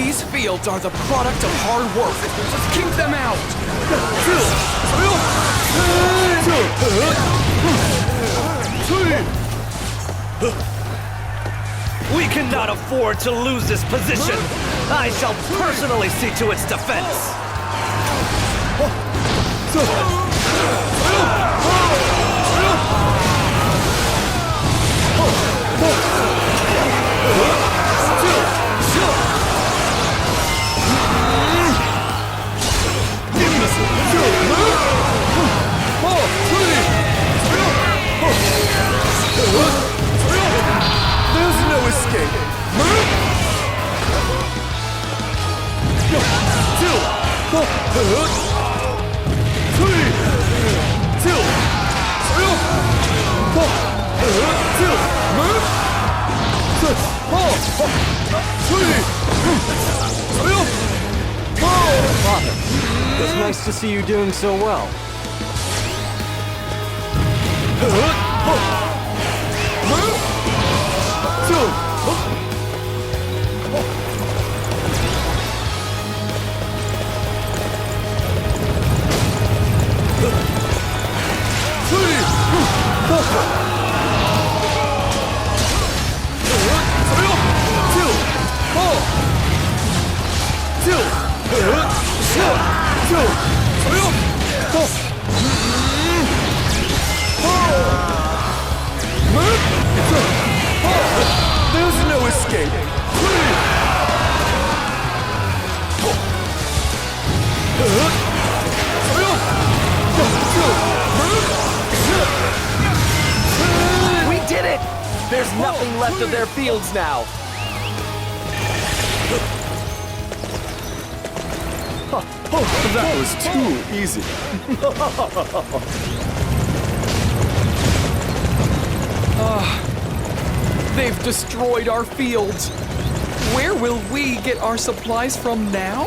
These fields are the product of hard work. Just keep them out! We cannot afford to lose this position. I shall personally see to its defense. There's no escape. Father, it's nice to see you doing so well. There's no escape. We did it! There's nothing left of their fields now. That was too easy. They've destroyed our fields. Where will we get our supplies from now?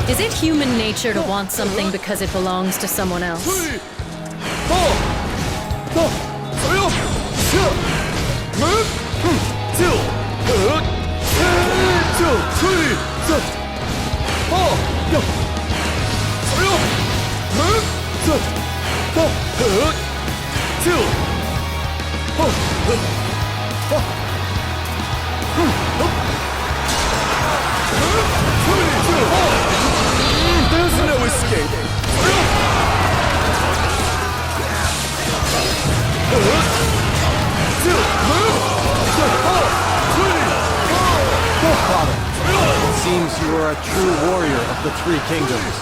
Is it human nature to want something because it belongs to someone else? There's no escape. Father, it seems you are a true warrior of the Three Kingdoms.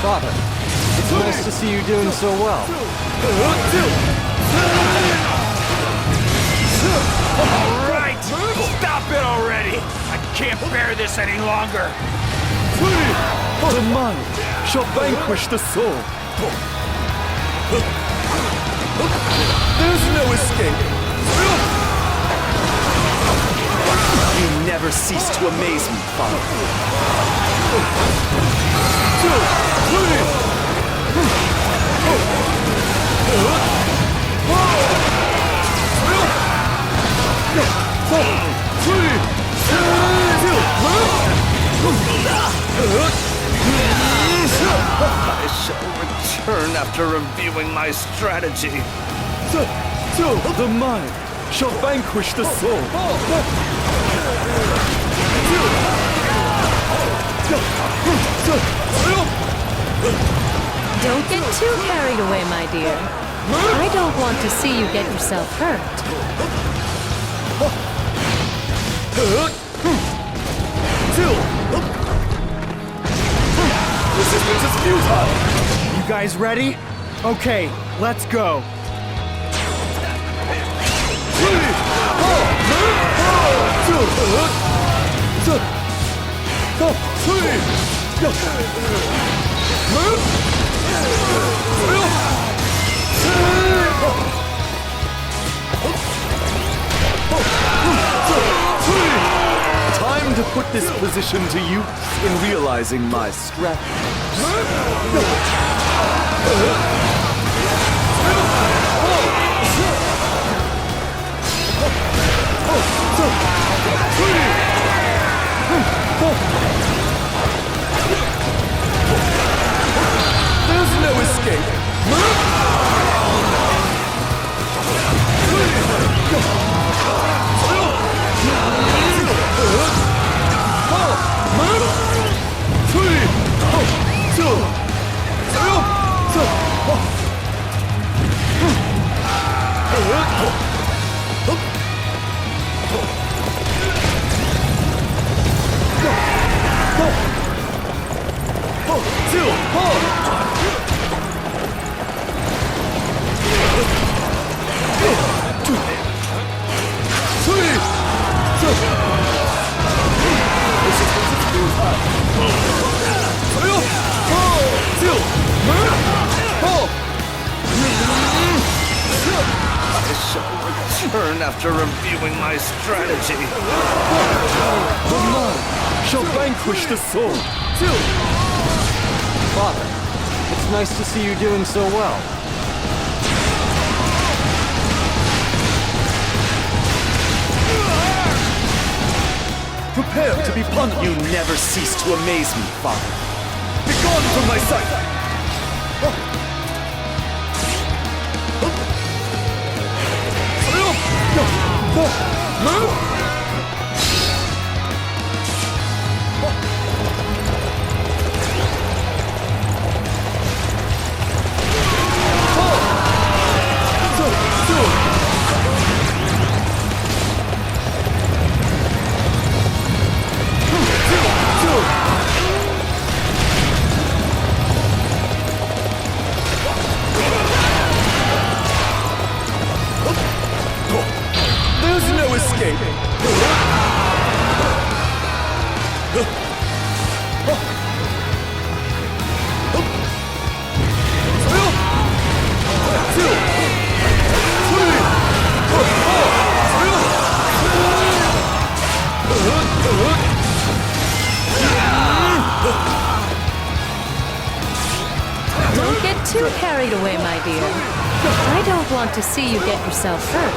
Father, it's nice to see you doing so well. All right! Stop it already! I can't bear this any longer! The mind shall vanquish the soul. There's no escape. You never cease to amaze me, Father. I shall return. return after reviewing my strategy. The mind shall vanquish the soul. Don't get too carried away, my dear. I don't want to see you get yourself hurt. Resistance is futile. You guys ready? Okay, let's go. Time to put this position to use in realizing my strategy. There's no escape. Turn after reviewing my strategy. The mind shall vanquish the soul. Father, it's nice to see you doing so well. Prepare to be punished. You never cease to amaze me, Father. Begone from my sight! There's no escape! Don't get too carried away, my dear. I don't want to see you get yourself hurt.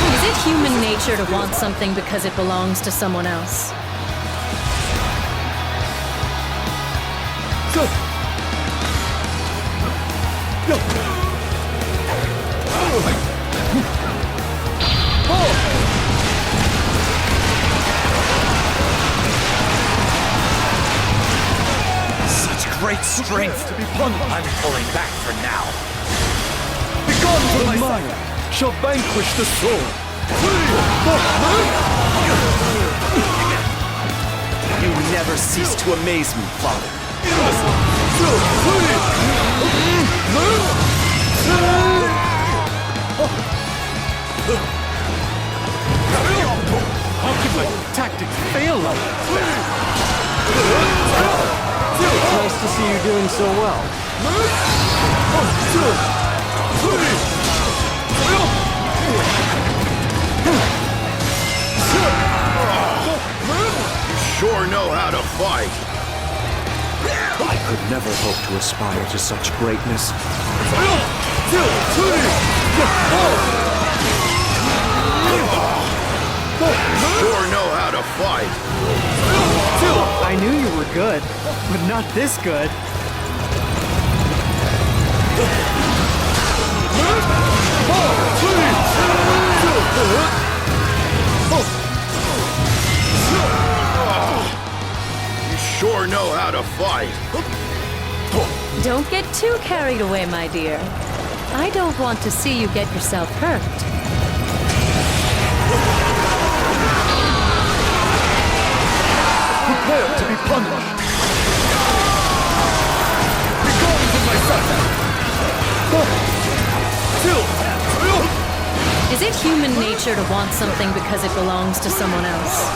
Is it human nature to want something because it belongs to someone else? Such great strength. To be punished. I'm pulling back for now. Begone from my mind shall vanquish the soul. You never cease to amaze me, Father. How could my tactics fail like that? It's nice to see you doing so well. know how to fight. I could never hope to aspire to such greatness. Sure know how to fight. I knew you were good, but not this good. You sure know how to fight. Don't get too carried away, my dear. I don't want to see you get yourself hurt. Prepare to be punished. Begone from my sight. Is it human nature to want something because it belongs to someone else?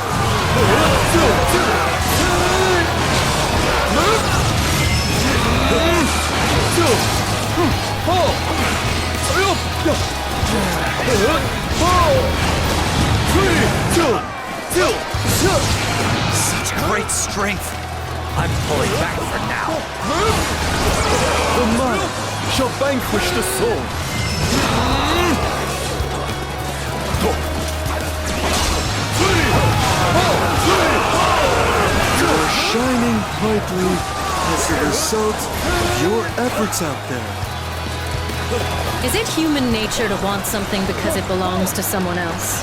Such great strength. I'm pulling back for now. The mind shall vanquish the soul. You're shining brightly as a result of your efforts out there. Is it human nature to want something because it belongs to someone else?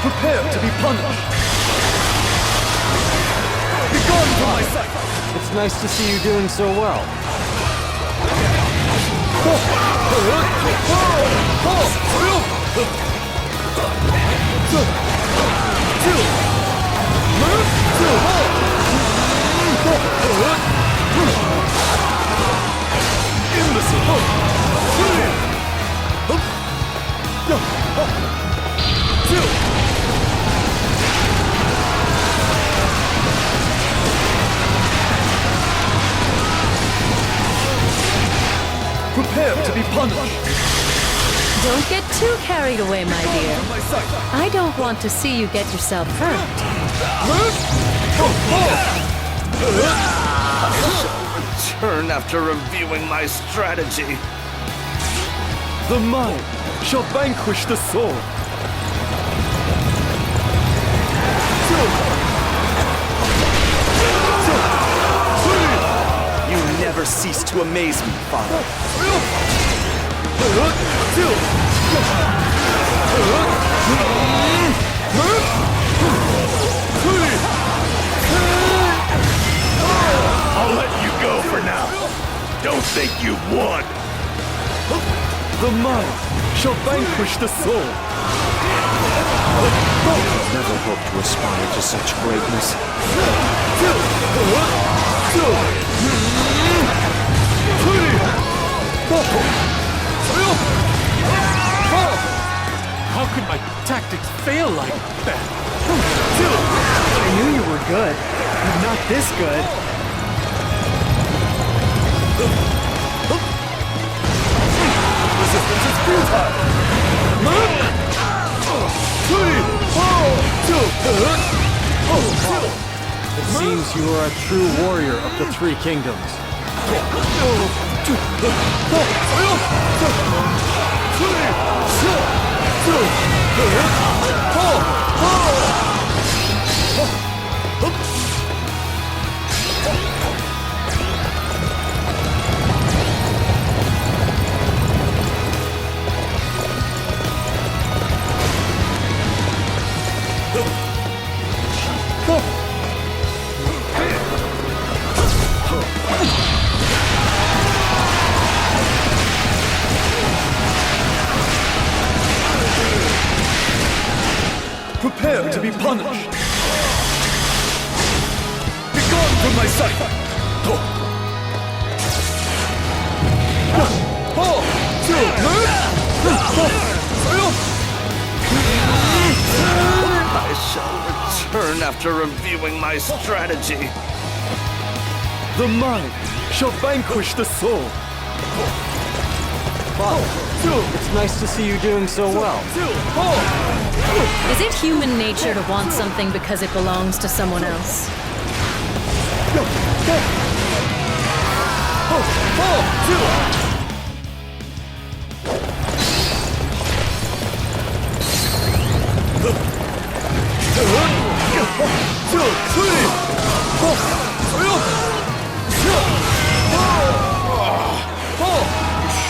Prepare to be punished. Begone from my sight. It's nice to see you doing so well. Prepare to be punished. Don't get too carried away, my dear. I don't want to see you get yourself hurt. Return after reviewing my strategy. The mind shall vanquish the soul. You never cease to amaze me, Father. I'll let you go for now. Don't think you've won. The mind shall vanquish the soul. Never hope to aspire to such greatness. How could my tactics fail like that? I knew you were good, but not this good. Resistance is futile. It seems you are a true warrior of the Three Kingdoms. Prepare to be punished. Begone from my sight. after reviewing my strategy. The mind shall vanquish the soul. Father, it's nice to see you doing so well. Is it human nature to want something because it belongs to someone else?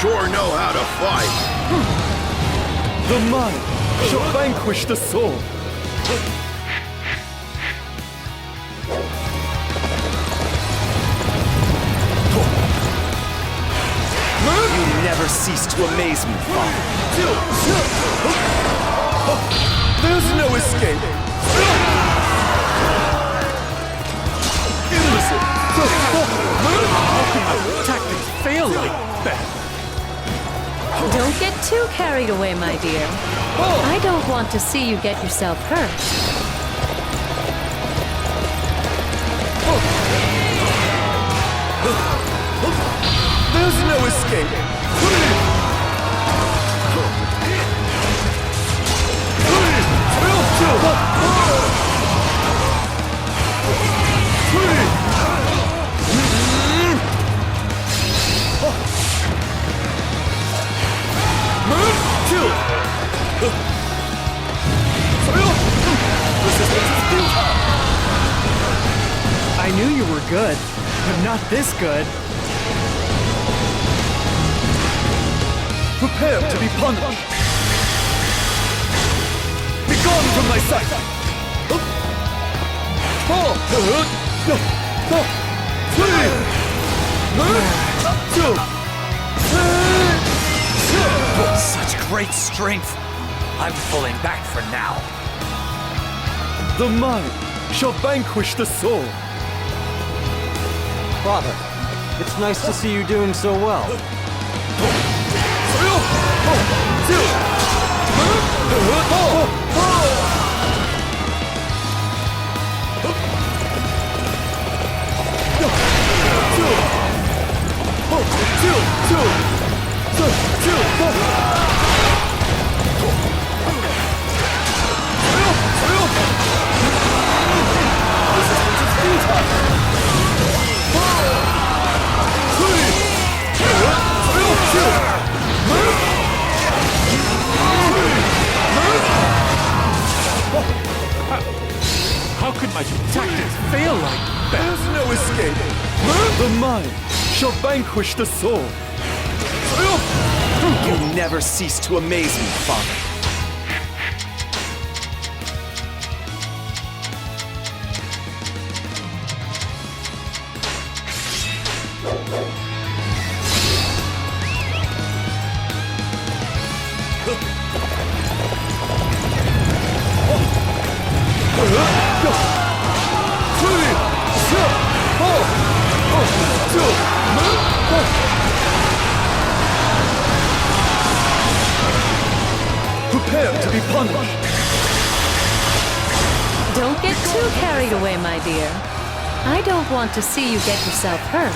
Sure know how to fight. The mind shall vanquish the soul. You never cease to amaze me, Father. There's no escape. Imbecile. Tactics fail like that. Don't get too carried away, my dear. I don't want to see you get yourself hurt. There's no escape. I knew you were good, but not this good. Prepare to be punished. Begone from my sight. Such great strength. I'm pulling back for now. The mind shall vanquish the soul. Father, it's nice to see you doing so well. How could my tactics fail like that? There's no escape. The mind shall vanquish the soul. You never cease to amaze me, Father. Prepare to be punished. Don't get too carried away, my dear. I don't want to see you get yourself hurt.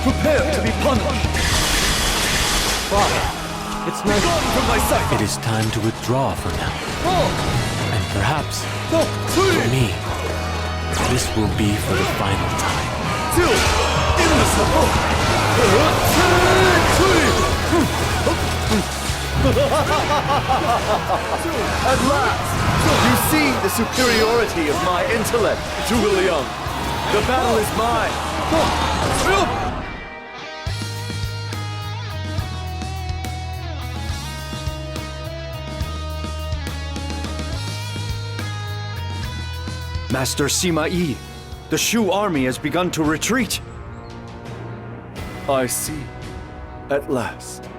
Prepare to be punished. Father, it's nice. Gone from my sight. It is time to withdraw for now. And perhaps, for me, this will be for the final time. At last, you see the superiority of my intellect, Zhuge Liang. The battle is mine. Master Sima Yi, the Shu army has begun to retreat. I see. At last.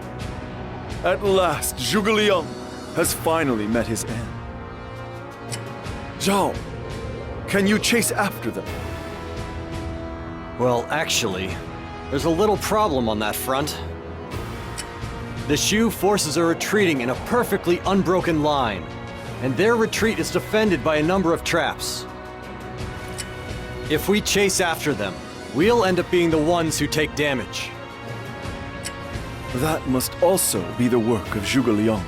At last, Zhuge Liang has finally met his end. Zhao, can you chase after them? Well, actually, there's a little problem on that front. The Shu forces are retreating in a perfectly unbroken line, and their retreat is defended by a number of traps. If we chase after them, we'll end up being the ones who take damage. That must also be the work of Zhuge Liang.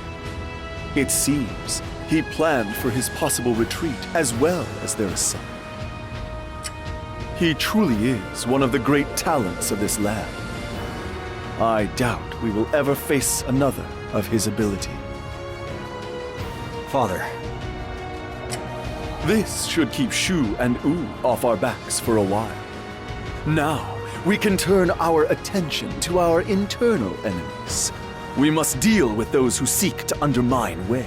It seems he planned for his possible retreat as well as their assault. He truly is one of the great talents of this land. I doubt we will ever face another of his ability. Father, This should keep Shu and Wu off our backs for a while. Now, we can turn our attention to our internal enemies. We must deal with those who seek to undermine Wei.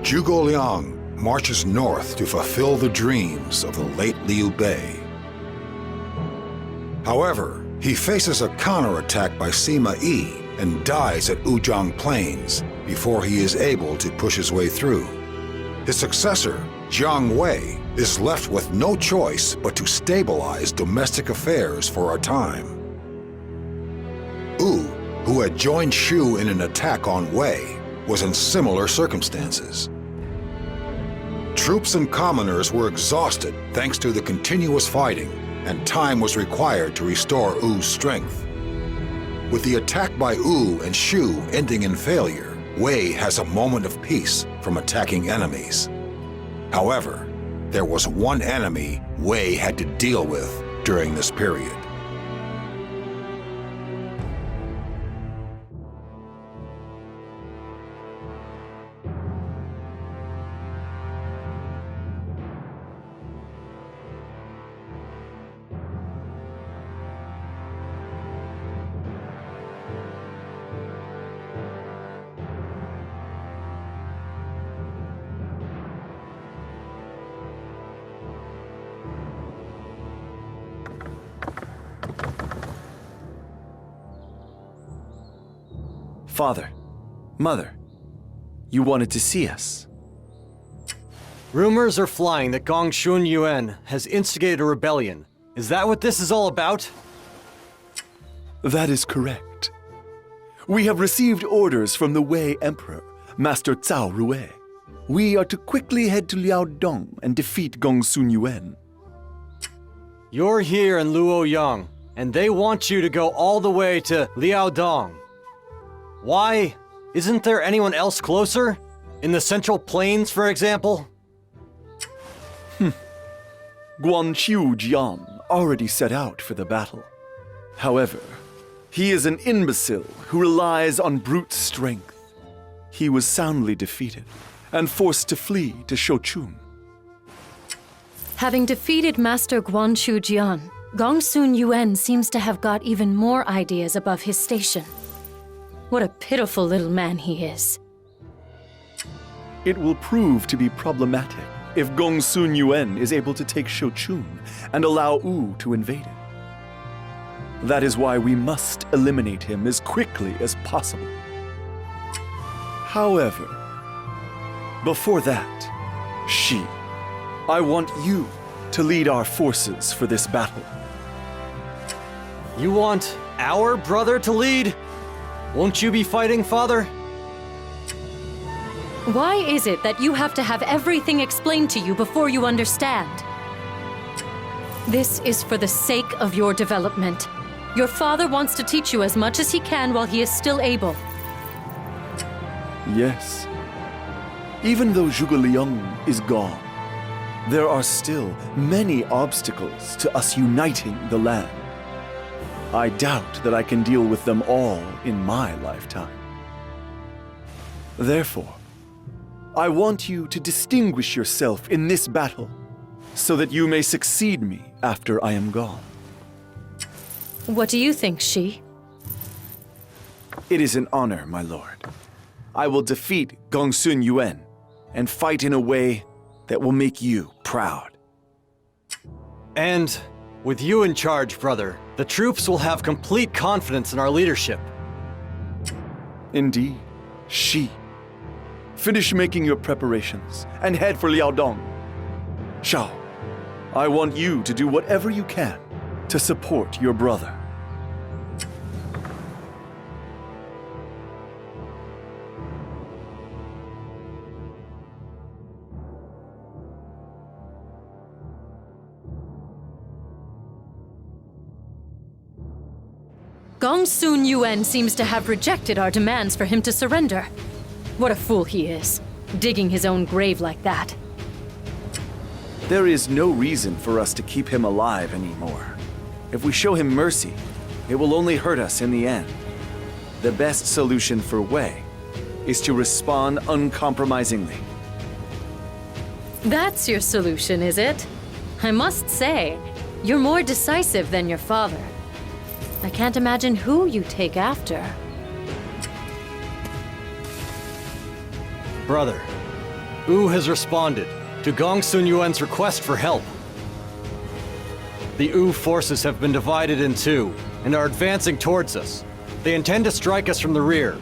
Zhuge Liang marches north to fulfill the dreams of the late Liu Bei. However, he faces a counterattack by Sima Yi and dies at Wuzhang Plains before he is able to push his way through. His successor, Jiang Wei, is left with no choice but to stabilize domestic affairs for a time. Wu, who had joined Shu in an attack on Wei, was in similar circumstances. Troops and commoners were exhausted thanks to the continuous fighting, and time was required to restore Wu's strength. With the attack by Wu and Shu ending in failure, Wei has a moment of peace from attacking enemies. However, there was one enemy Wei had to deal with during this period. Father, Mother, you wanted to see us. rumors are flying that Gongsun Yuan has instigated a rebellion. Is that what this is all about? That is correct. We have received orders from the Wei Emperor, Master Cao Rui. We are to quickly head to Liaodong and defeat Gongsun Yuan. You're here in Luoyang, and they want you to go all the way to Liaodong. Why? Isn't there anyone else closer? In the Central Plains, for example? Guanqiu Jian already set out for the battle. However, he is an imbecile who relies on brute strength. He was soundly defeated and forced to flee to Shochun. Having defeated Master Guanqiu Jian, Gongsun Yuan seems to have got even more ideas above his station. What a pitiful little man he is. It will prove to be problematic if Gongsun Yuan is able to take Shochun and allow Wu to invade it. That is why we must eliminate him as quickly as possible. However, before that, Shi, I want you to lead our forces for this battle. You want our brother to lead? Won't you be fighting, Father? Why is it that you have to have everything explained to you before you understand? This is for the sake of your development. Your father wants to teach you as much as he can while he is still able. Yes. Even though Zhuge Liang is gone, there are still many obstacles to us uniting the land. I doubt that I can deal with them all in my lifetime. Therefore, I want you to distinguish yourself in this battle so that you may succeed me after I am gone. What do you think, Shi? It is an honor, my lord. I will defeat Gongsun Yuan and fight in a way that will make you proud. And with you in charge, brother, the troops will have complete confidence in our leadership. Indeed, Shi. Finish making your preparations and head for Liaodong. Shao, I want you to do whatever you can to support your brother. Gongsun Yuan seems to have rejected our demands for him to surrender. What a fool he is, digging his own grave like that. There is no reason for us to keep him alive anymore. If we show him mercy, it will only hurt us in the end. The best solution for Wei is to respond uncompromisingly. That's your solution, is it? I must say, you're more decisive than your father. I can't imagine who you take after. Brother, Wu has responded to Gongsun Yuan's request for help. The Wu forces have been divided in two and are advancing towards us. They intend to strike us from the rear.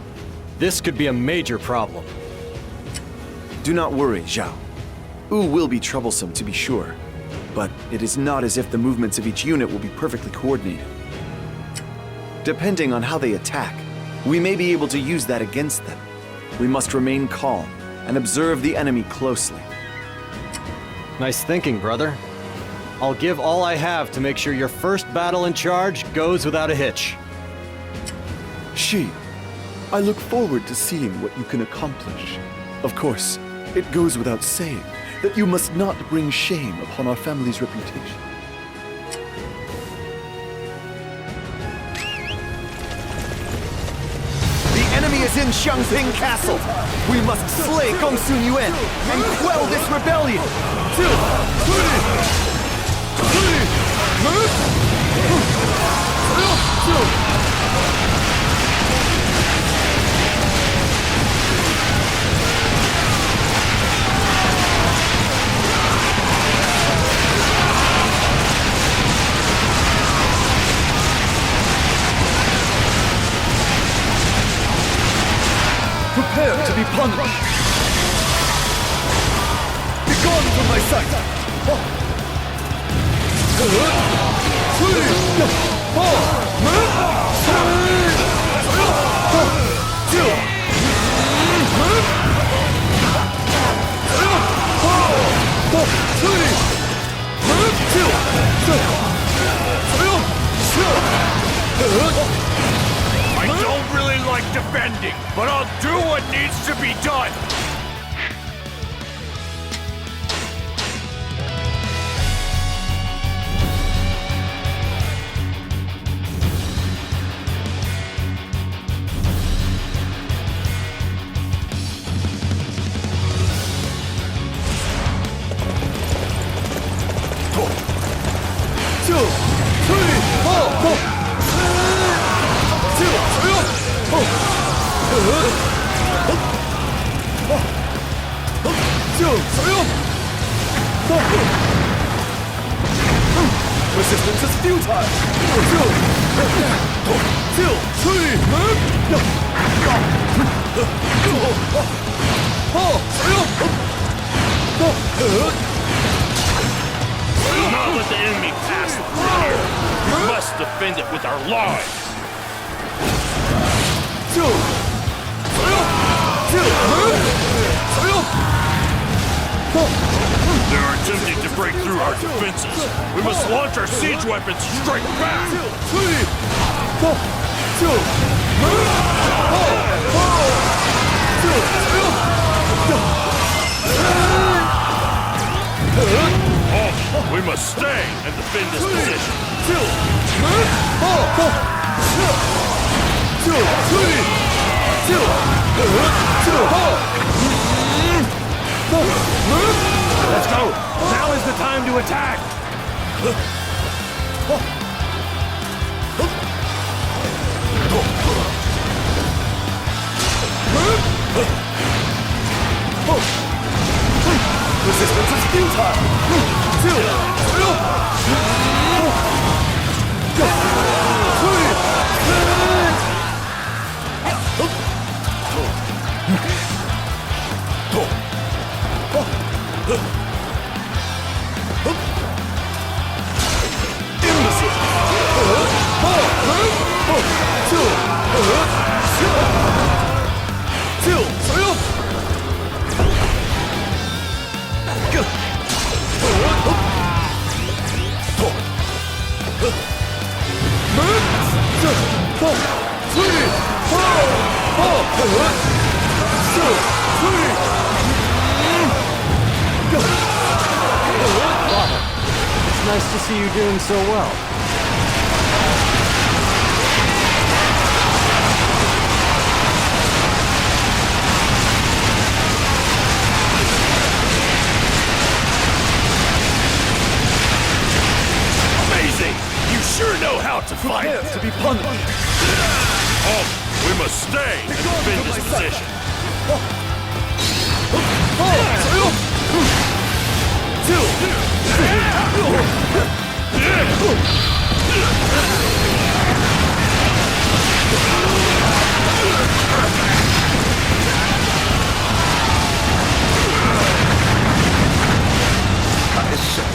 This could be a major problem. Do not worry, Zhao. Wu will be troublesome, to be sure, but it is not as if the movements of each unit will be perfectly coordinated. Depending on how they attack, we may be able to use that against them. We must remain calm and observe the enemy closely. Nice thinking, brother. I'll give all I have to make sure your first battle in charge goes without a hitch. Shi, I look forward to seeing what you can accomplish. Of course, it goes without saying that you must not bring shame upon our family's reputation. The enemy is in Xiangping Castle. We must slay Gongsun Yuan and quell this rebellion. Prepare to be punished! Begone from my sight! I don't really like defending, but I'll do what needs to be done! Resistance is futile! Do not let the enemy pass through here. We must defend it with our lives. They're attempting to break through our defenses. We must launch our siege weapons and strike back. Oh, we must stay and defend this position. Let's go! Now is the time to attack! Resistance is futile! It's nice to see you doing so well. Amazing! You sure know how to fight! Prepare to be punished! We must stay and defend this position. I shall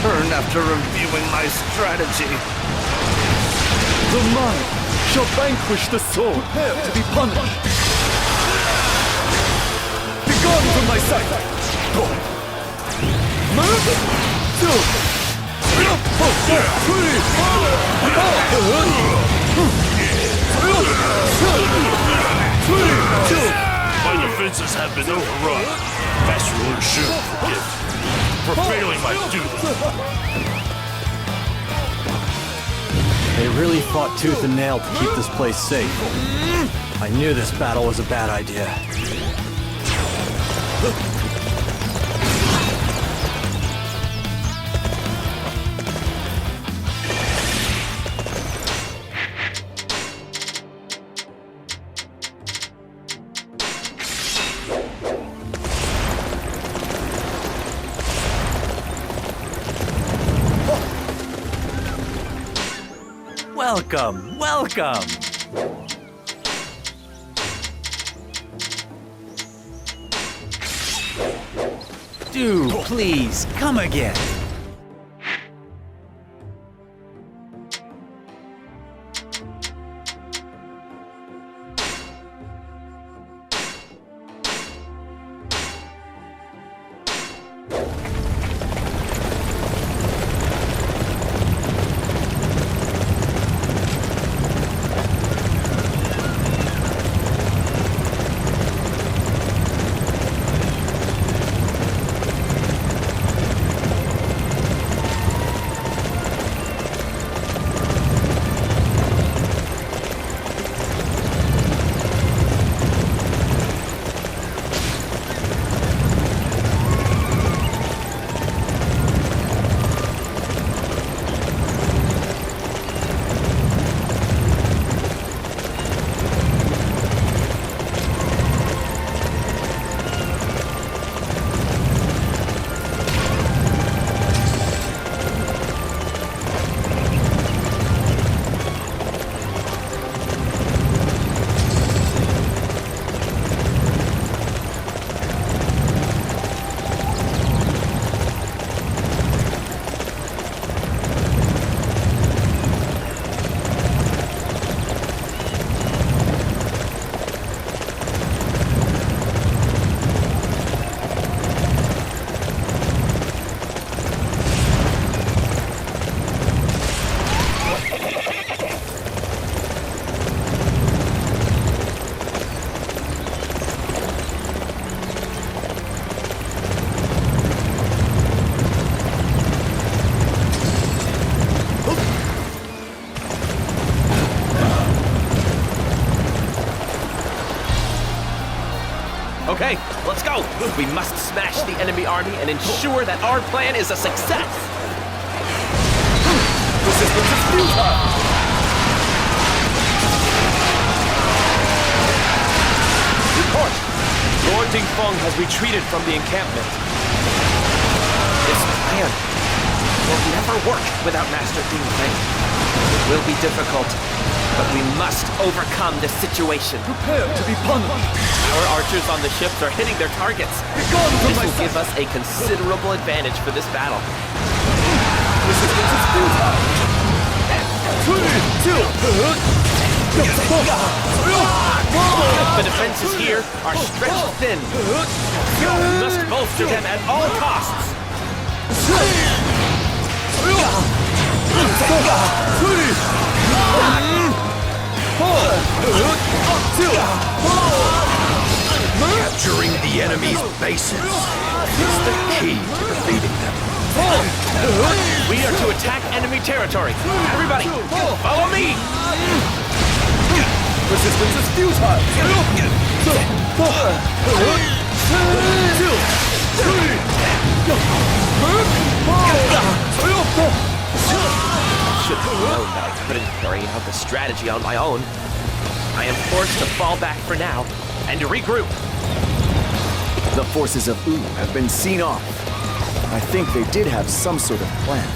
turn after reviewing my strategy. The mind shall vanquish the soul. Prepare to be punished. Begone from my sight. My defenses have been overrun. Master Lu Shu, forgive me for failing my duty. They really fought tooth and nail to keep this place safe. I knew this battle was a bad idea. Welcome, welcome! Do please come again. Okay, let's go. We must smash the enemy army and ensure that our plan is a success. Resistance is futile! Report! Lord Dingfeng has retreated from the encampment. This plan will never work without Master Dingfeng. It will be difficult, but we must overcome this situation. Prepare to be punished! Our archers on the ships are hitting their targets. This will give us a considerable advantage for this battle. Resistance is futile! The defenses here are stretched thin. We must bolster them at all costs. Capturing the enemy's bases is the key to defeating them. We are to attack enemy territory. Everybody, follow me! Resistance is futile! Should have known that I couldn't carry out the strategy on my own. I am forced to fall back for now and to regroup. The forces of Wu have been seen off. I think they did have some sort of plan.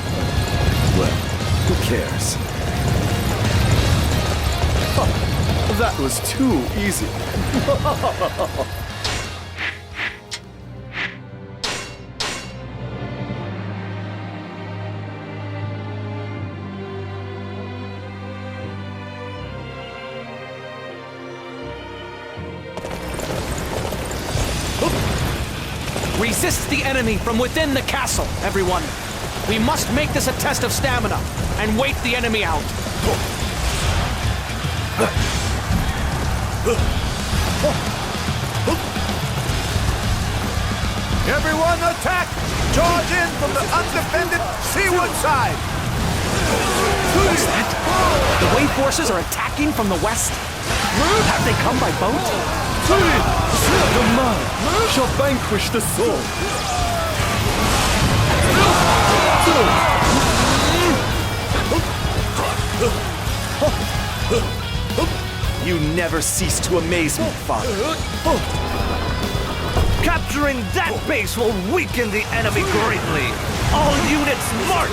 Well, who cares? That was too easy. Resist the enemy from within the castle, everyone. We must make this a test of stamina and wait the enemy out. Everyone attack! Charge in from the undefended seaward side! What's that? The Wei forces are attacking from the west? Have they come by boat? The mind shall vanquish the soul. You never cease to amaze me, Father. Capturing that base will weaken the enemy greatly. All units march!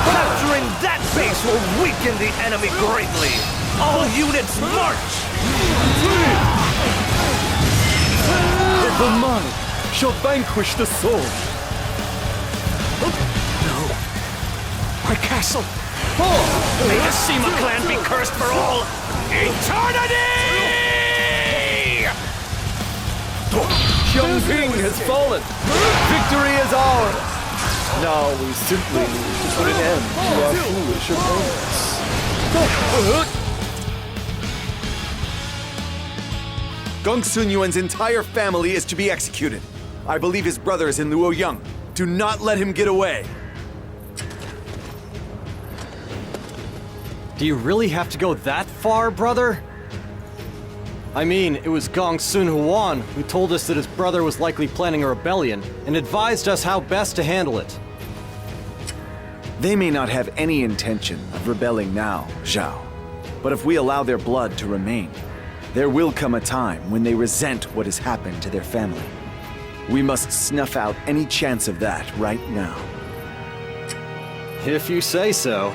Capturing that base will weaken the enemy greatly. All units march! The mind shall vanquish the soul. My castle! May the Sima clan be cursed for all eternity! Xiongping has fallen. Victory is ours. Now we simply need to put an end to our foolish opponents. Gongsun Yuan's entire family is to be executed. I believe his brother is in Luoyang. Do not let him get away. Do you really have to go that far, brother? I mean, it was Gongsun Huan who told us that his brother was likely planning a rebellion and advised us how best to handle it. They may not have any intention of rebelling now, Zhao. But if we allow their blood to remain, there will come a time when they resent what has happened to their family. We must snuff out any chance of that right now. If you say so.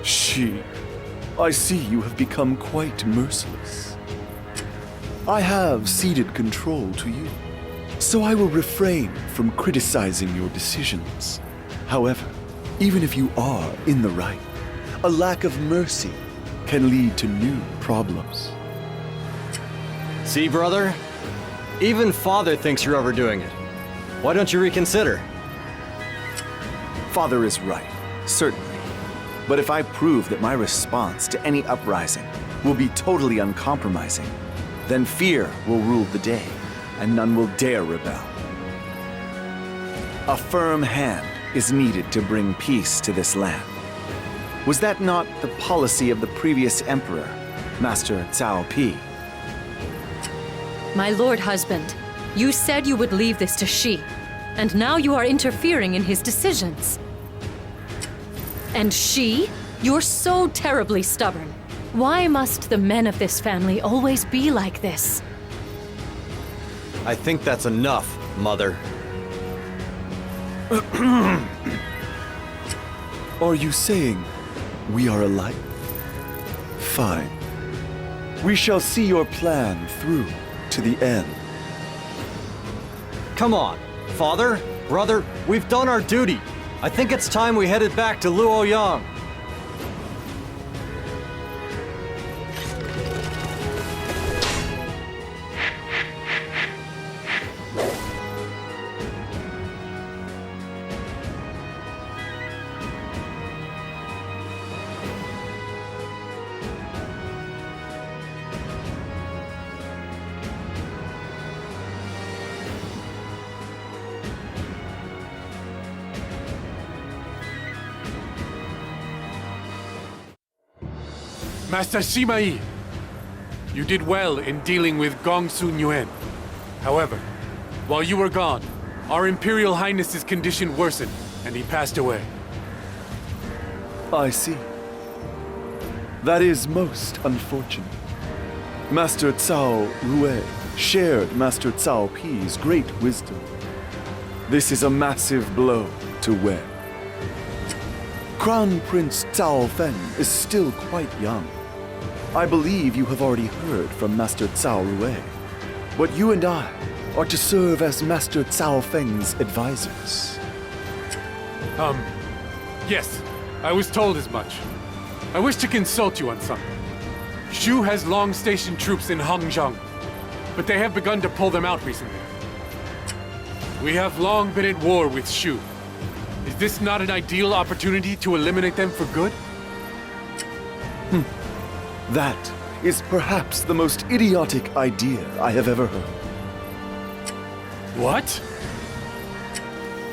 She, I see you have become quite merciless. I have ceded control to you, so I will refrain from criticizing your decisions. However, even if you are in the right, a lack of mercy can lead to new problems. See, brother? Even Father thinks you're overdoing it. Why don't you reconsider? Father is right, certainly. But if I prove that my response to any uprising will be totally uncompromising, then fear will rule the day, and none will dare rebel. A firm hand is needed to bring peace to this land. Was that not the policy of the previous emperor, Master Cao Pi? My lord husband, you said you would leave this to Xi, and now you are interfering in his decisions. And Xi? You're so terribly stubborn. Why must the men of this family always be like this? I think that's enough, Mother. Are you saying we are alike? Fine. We shall see your plan through to the end. Come on, Father, Brother, we've done our duty. I think it's time we headed back to Luoyang. Master Sima Yi, you did well in dealing with Gongsun Yuan. However, while you were gone, our Imperial Highness's condition worsened, and he passed away. I see. That is most unfortunate. Master Cao Rui shared Master Cao Pi's great wisdom. This is a massive blow to Wei. Crown Prince Cao Feng is still quite young. I believe you have already heard from Master Cao Rui. But you and I are to serve as Master Cao Feng's advisors. Yes, I was told as much. I wish to consult you on something. Shu has long stationed troops in Wuzhang, but they have begun to pull them out recently. We have long been at war with Shu. Is this not an ideal opportunity to eliminate them for good? That is perhaps the most idiotic idea I have ever heard. What?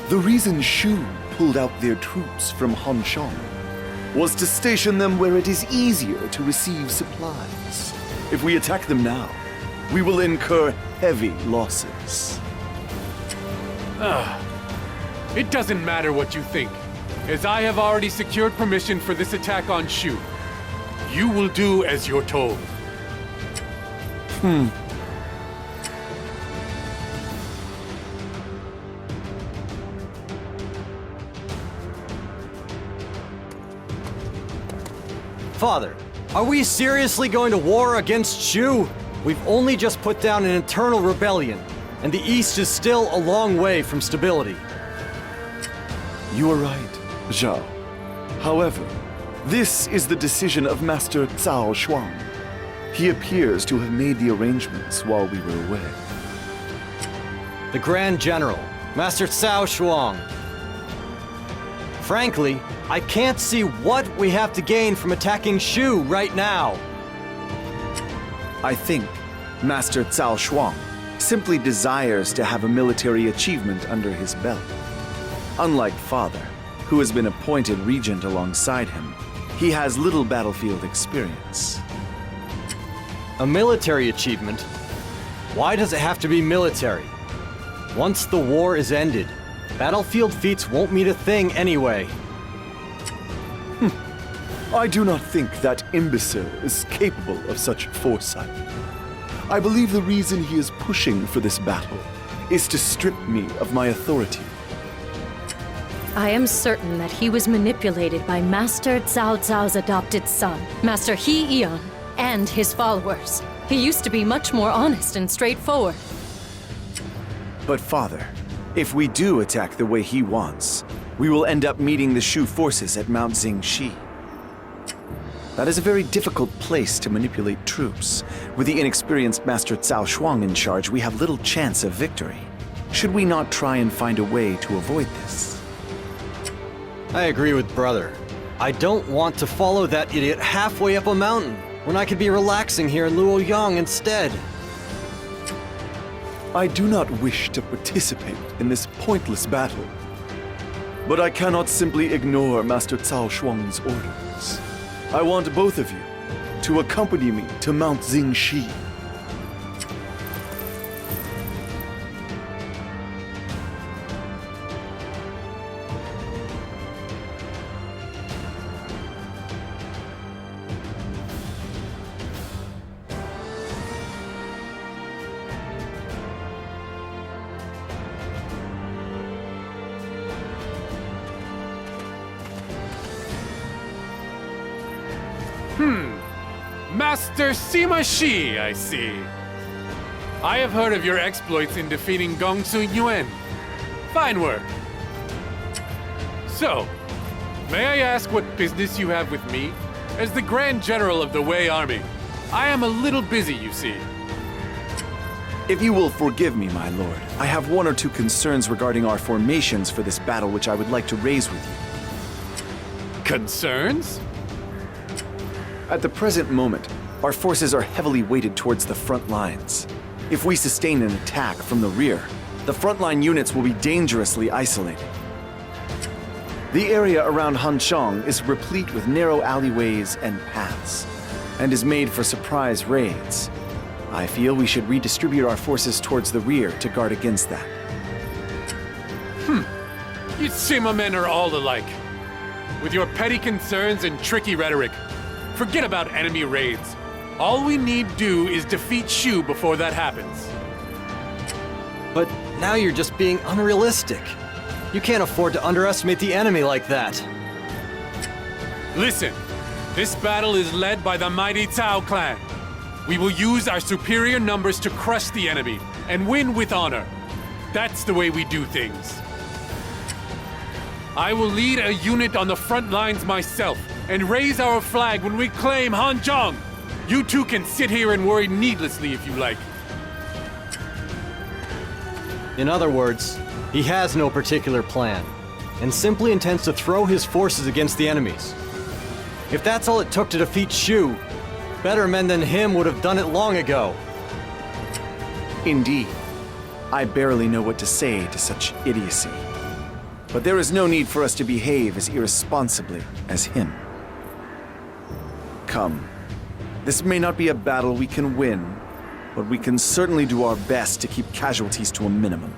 The reason Shu pulled out their troops from Hanshang was to station them where it is easier to receive supplies. If we attack them now, we will incur heavy losses. It doesn't matter what you think, as I have already secured permission for this attack on Shu. You will do as you're told. Father, are we seriously going to war against Shu? We've only just put down an internal rebellion, and the East is still a long way from stability. You are right, Zhao. However, this is the decision of Master Cao Shuang. He appears to have made the arrangements while we were away. The Grand General, Master Cao Shuang. Frankly, I can't see what we have to gain from attacking Shu right now. I think Master Cao Shuang simply desires to have a military achievement under his belt. Unlike Father, who has been appointed regent alongside him, he has little battlefield experience. A military achievement? Why does it have to be military? Once the war is ended, battlefield feats won't mean a thing anyway. I do not think that imbecile is capable of such foresight. I believe the reason he is pushing for this battle is to strip me of my authority. I am certain that he was manipulated by Master Cao Cao's adopted son, Master He Eon, and his followers. He used to be much more honest and straightforward. But Father, if we do attack the way he wants, we will end up meeting the Shu forces at Mount Xingshi. That is a very difficult place to manipulate troops. With the inexperienced Master Cao Shuang in charge, we have little chance of victory. Should we not try and find a way to avoid this? I agree with Brother. I don't want to follow that idiot halfway up a mountain when I could be relaxing here in Luoyang instead. I do not wish to participate in this pointless battle, but I cannot simply ignore Master Cao Shuang's orders. I want both of you to accompany me to Mount Xingshi. Master Sima Yi, I see. I have heard of your exploits in defeating Gongsu Yuan. Fine work. So, may I ask what business you have with me? As the Grand General of the Wei Army, I am a little busy, you see. If you will forgive me, my lord, I have one or two concerns regarding our formations for this battle which I would like to raise with you. Concerns? At the present moment, our forces are heavily weighted towards the front lines. If we sustain an attack from the rear, the frontline units will be dangerously isolated. The area around Hanchang is replete with narrow alleyways and paths, and is made for surprise raids. I feel we should redistribute our forces towards the rear to guard against that. You Sima men are all alike. With your petty concerns and tricky rhetoric, forget about enemy raids. All we need do is defeat Shu before that happens. But now you're just being unrealistic. You can't afford to underestimate the enemy like that. Listen, this battle is led by the mighty Cao clan. We will use our superior numbers to crush the enemy and win with honor. That's the way we do things. I will lead a unit on the front lines myself and raise our flag when we claim Hanzhong. You two can sit here and worry needlessly if you like. In other words, he has no particular plan, and simply intends to throw his forces against the enemies. If that's all it took to defeat Shu, better men than him would have done it long ago. Indeed, I barely know what to say to such idiocy. But there is no need for us to behave as irresponsibly as him. Come. This may not be a battle we can win, but we can certainly do our best to keep casualties to a minimum.